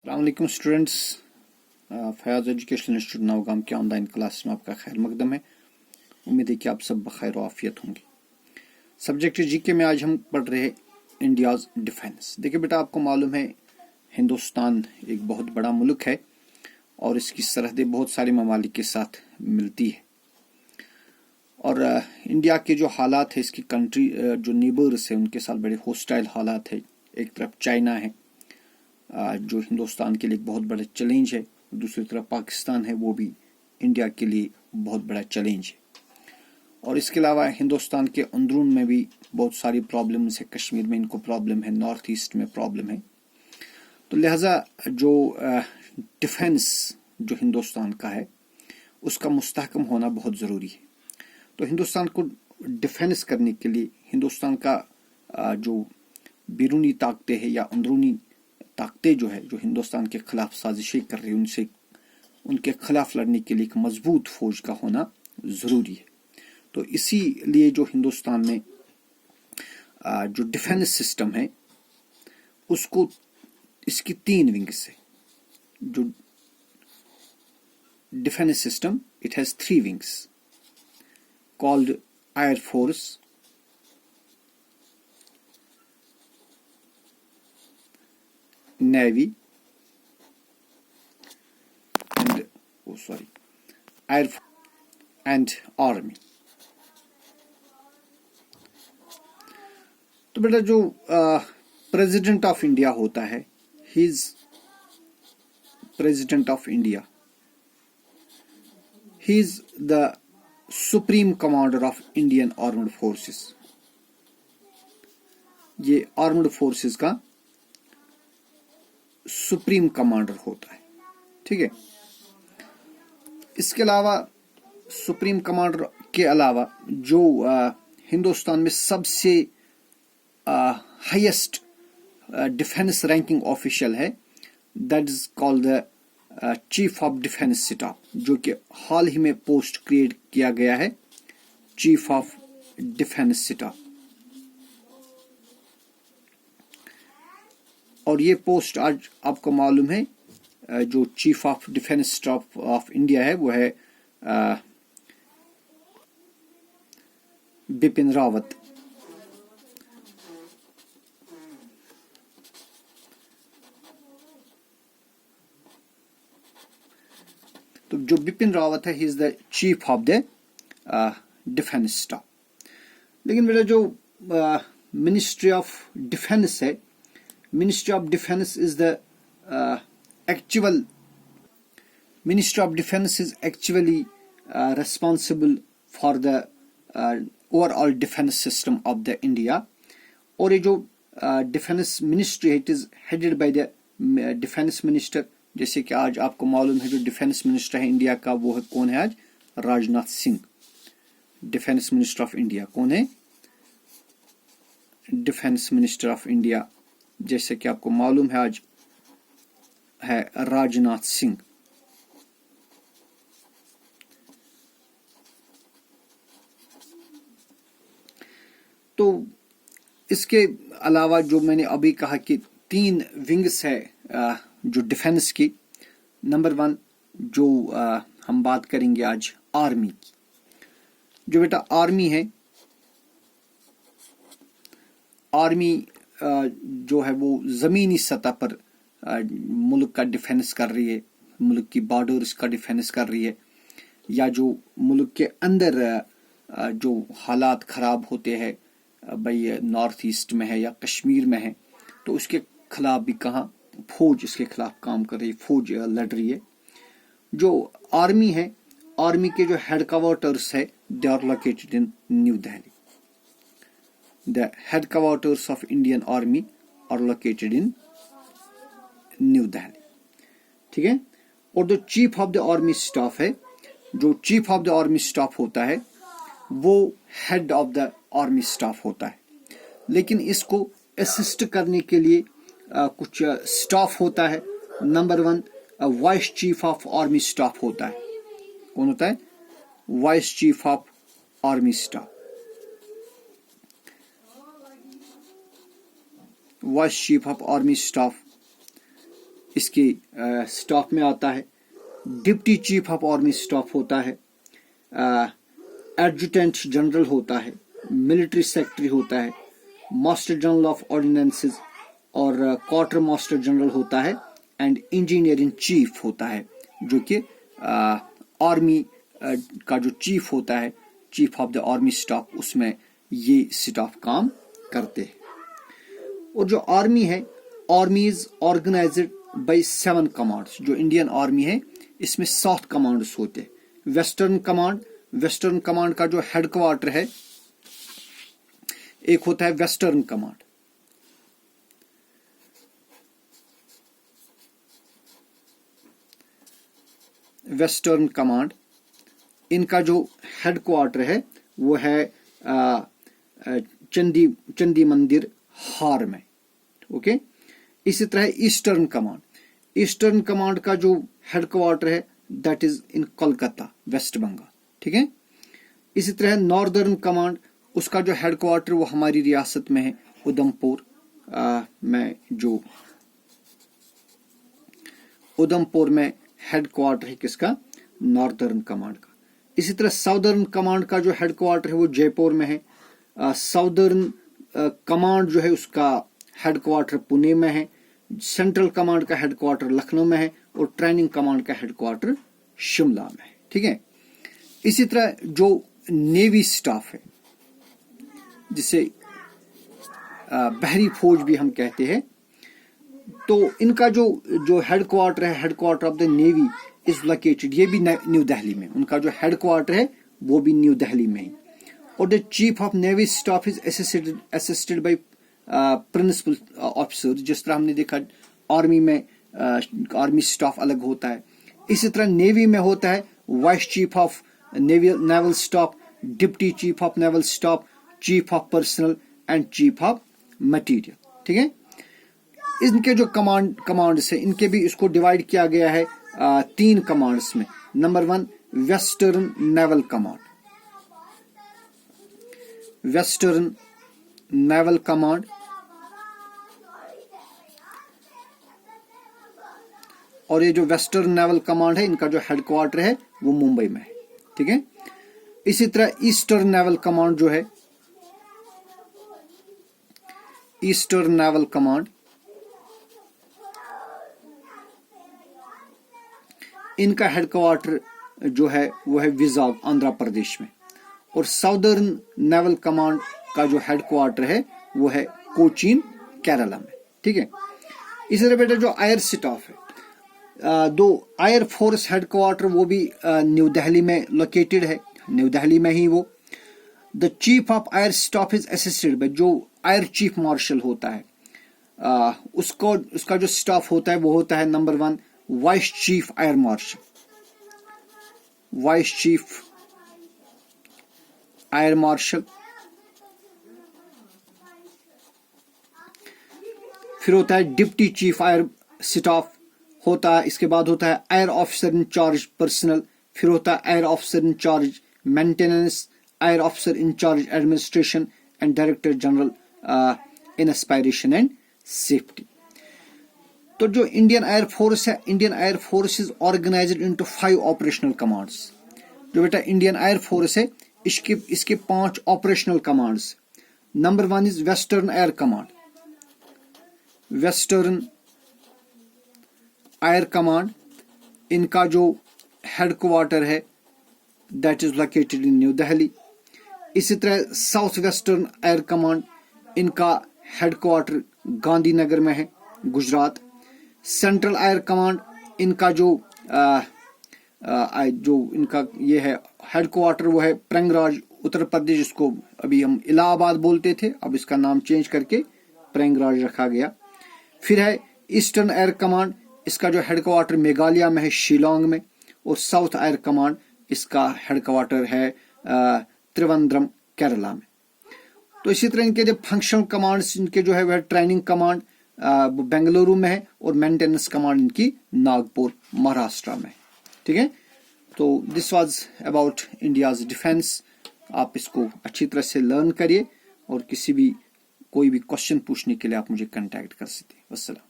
अस्सलाम students, Fayaz educational institute Nowgam के online class में आपका खैर मकदम है। उम्मीद है कि आप सब बखैर व आफियत होंगे। सब्जेक्ट जीके में आज हम पढ़ रहे हैं इंडियाज डिफेंस। देखिए बेटा, आपको मालूम है हिंदुस्तान एक बहुत बड़ा मुल्क है और इसकी सरहदें बहुत सारे ममालिक के साथ मिलती है। और इंडिया के जो हालात है, इसकी कंट्री जो नेबर्स है उनके साथ बड़े हॉस्टाइल हालात है। एक तरफ चाइना है जो हिंदुस्तान के लिए एक बहुत बड़ा चैलेंज है, दूसरी तरफ पाकिस्तान है, वो भी इंडिया के लिए बहुत बड़ा चैलेंज है। और इसके अलावा हिंदुस्तान के अंदरून में भी बहुत सारी प्रॉब्लम्स है। कश्मीर में इनको प्रॉब्लम है, नॉर्थ ईस्ट में प्रॉब्लम है। तो लिहाजा जो डिफेंस जो हिंदुस्तान का है उसका मुस्तहकम होना बहुत ज़रूरी है। तो हिंदुस्तान को डिफेंस करने के लिए हिंदुस्तान का जो बैरूनी ताकतें हैं या अंदरूनी ताकतें जो है, जो हिंदुस्तान के खिलाफ साजिशें कर रही है, उनके खिलाफ लड़ने के लिए एक मजबूत फौज का होना ज़रूरी है। तो इसीलिए जो हिंदुस्तान में जो डिफेंस सिस्टम है उसको, इसकी 3 विंग्स है। जो defence system, it has 3 wings called air force, Navy Air and Army। तो बेटा जो प्रेसिडेंट ऑफ इंडिया होता है, he is president of India, he is the supreme commander of Indian armed forces. ये आर्म्ड फोर्सेस का supreme commander होता है, ठीक है। इसके अलावा सुप्रीम कमांडर के अलावा जो हिंदुस्तान में सबसे हाईएस्ट डिफेंस रैंकिंग ऑफिशियल है, that is called the chief of defence staff, जो कि हाल ही में पोस्ट क्रिएट किया गया है, चीफ ऑफ डिफेंस स्टाफ। और ये पोस्ट आज आपको मालूम है, जो chief of defence staff of India है वो है बिपिन रावत। तो जो बिपिन रावत है, he is the chief of the defence staff. लेकिन मेरा जो मिनिस्ट्री ऑफ डिफेंस है, Ministry of Defense is the Ministry of Defense is actually responsible for the overall defense system of the India। और ये जो डिफेंस मिनिस्ट्री है, it is headed by the defence minister. जैसे कि आज आपको मालूम है जो डिफेंस मिनिस्टर है इंडिया का, वो है कौन है आज? Rajnath Singh. Defence minister of India कौन है? डिफेंस मिनिस्टर ऑफ इंडिया, जैसे कि आपको मालूम है, आज है राजनाथ सिंह। तो इसके अलावा जो मैंने अभी कहा कि 3 विंग्स है जो डिफेंस की। नंबर 1 जो हम बात करेंगे आज आर्मी की। जो बेटा आर्मी है, आर्मी जो है वो ज़मीनी सतह पर मुल्क का डिफेंस कर रही है, मुल्क की बॉर्डर्स का डिफेंस कर रही है, या जो मुल्क के अंदर जो हालात ख़राब होते हैं, भाई नॉर्थ ईस्ट में है या कश्मीर में है, तो उसके खिलाफ भी कहाँ फौज इसके खिलाफ काम कर रही है, फौज लड़ रही है। जो आर्मी है, आर्मी के जो हेडक्वार्टर्स है, they are located in New Delhi. The headquarters of Indian Army are located in New Delhi, ठीक है। और जो chief of the army staff है, जो chief of the army staff होता है वो head of the army staff होता है। लेकिन इसको असिस्ट करने के लिए कुछ स्टाफ होता है। Number 1 vice chief of army staff होता है। कौन होता है? Vice chief of army staff. Vice chief of army staff इसके स्टाफ में आता है। Deputy chief of army staff होता है, एडजुटेंट जनरल होता है, मिलिट्री सेक्रेटरी होता है, मास्टर जनरल ऑफ ऑर्डिनेंसेस और क्वार्टर मास्टर जनरल होता है, एंड इंजीनियरिंग चीफ होता है, जो कि आर्मी का जो चीफ होता है, chief of the army staff, उसमें ये स्टाफ काम करते हैं। और जो आर्मी है, army is organised by 7 commands. जो इंडियन आर्मी है इसमें 7 कमांड्स होते हैं। वेस्टर्न कमांड का जो हेडक्वार्टर है, एक होता है वेस्टर्न कमांड। वेस्टर्न कमांड, इनका जो हेडक्वार्टर है वो है चंडी मंदिर हार में। ओके। इसी तरह ईस्टर्न कमांड का जो हेडक्वार्टर है that is in Kolkata, West Bengal. ठीक है। इसी तरह नॉर्दर्न कमांड, उसका जो हेडक्वार्टर वो हमारी रियासत में है, उधमपुर में हेडक्वार्टर है किसका? नॉर्दर्न कमांड का। इसी तरह साउदर्न कमांड का जो हेडक्वार्टर है वो जयपुर में है। साउदर्न कमांड जो है उसका हेडक्वार्टर पुणे में है। सेंट्रल कमांड का हेडक्वार्टर लखनऊ में है और ट्रेनिंग कमांड का हेडक्वार्टर शिमला में है। ठीक है। इसी तरह जो नेवी स्टाफ है, जिसे बहरी फौज भी हम कहते हैं, तो इनका जो हेडक्वार्टर है, headquarter of the navy is located, ये भी न्यू दिल्ली में। उनका जो हेडक्वार्टर है वो भी न्यू दिल्ली में ही। और the chief of navy staff is assisted by principal officer. जिस तरह हमने देखा आर्मी में आर्मी स्टाफ अलग होता है, इसी तरह नेवी में होता है vice chief of naval staff, deputy chief of naval staff, chief of personal and chief of material. ठीक है। इनके जो कमांड्स है, इनके भी इसको डिवाइड किया गया है 3 कमांड्स में। Number 1 western naval command, western naval command, और ये जो वेस्टर्न नेवल कमांड है इनका जो हेडक्वार्टर है वो मुंबई में है। ठीक है। इसी तरह ईस्टर्न नेवल कमांड जो है, ईस्टर्न नेवल कमांड, इनका हेडक्वार्टर जो है वो है विजाग, आंध्र प्रदेश में। और साउदर्न नेवल कमांड का जो हेडक्वार्टर है वो है कोचीन, केरला में। ठीक है। इसी तरह बेटा जो एयर स्टाफ है, दो एयर फोर्स हेडक्वार्टर वो भी न्यू दिल्ली में लोकेटेड है, न्यू दिल्ली में ही वो। The chief of air staff is assisted bye, जो एयर चीफ मार्शल होता है, उसका जो स्टाफ होता है वो होता है number 1 vice chief air marshal, vice chief air marshal. फिर होता है डिप्टी चीफ एयर स्टाफ होता है। इसके बाद होता है air officer in charge personal, फिर होता है air officer in charge maintenance, air officer in charge administration and director general in aspiration and safety. तो जो इंडियन एयर फोर्स है, Indian air force is organised into 5 operational commands. जो बेटा Indian air force है इसके 5 operational commands. Number 1 is western air command, western air command, इनका जो headquarter है that is located in New Delhi. इसी तरह साउथ वेस्टर्न एयर कमांड, इनका हेडक्वार्टर गांधीनगर में है, गुजरात। सेंट्रल एयर कमांड, इनका जो इनका ये है हेडक्वार्टर वो है प्रयागराज, उत्तर प्रदेश, जिसको अभी हम इलाहाबाद बोलते थे, अब इसका नाम चेंज करके प्रयागराज रखा गया। फिर है ईस्टर्न एयर कमांड, इसका जो हेडक्वार्टर मेघालय में है, शिलोंग में। और साउथ एयर कमांड, इसका हेडक्वार्टर है त्रिवेंद्रम, केरला में। तो इसी तरह इनके जो फंक्शनल कमांड्स इनके जो है वह ट्रेनिंग कमांड बेंगलुरु में है और मेंटेनेंस कमांड इनकी नागपुर, महाराष्ट्र में। ठीक है। तो this was about India's defence. आप इसको अच्छी तरह से लर्न करिए और कोई भी क्वेश्चन पूछने के लिए आप मुझे कांटेक्ट कर सकते हैं। वस्सलाम।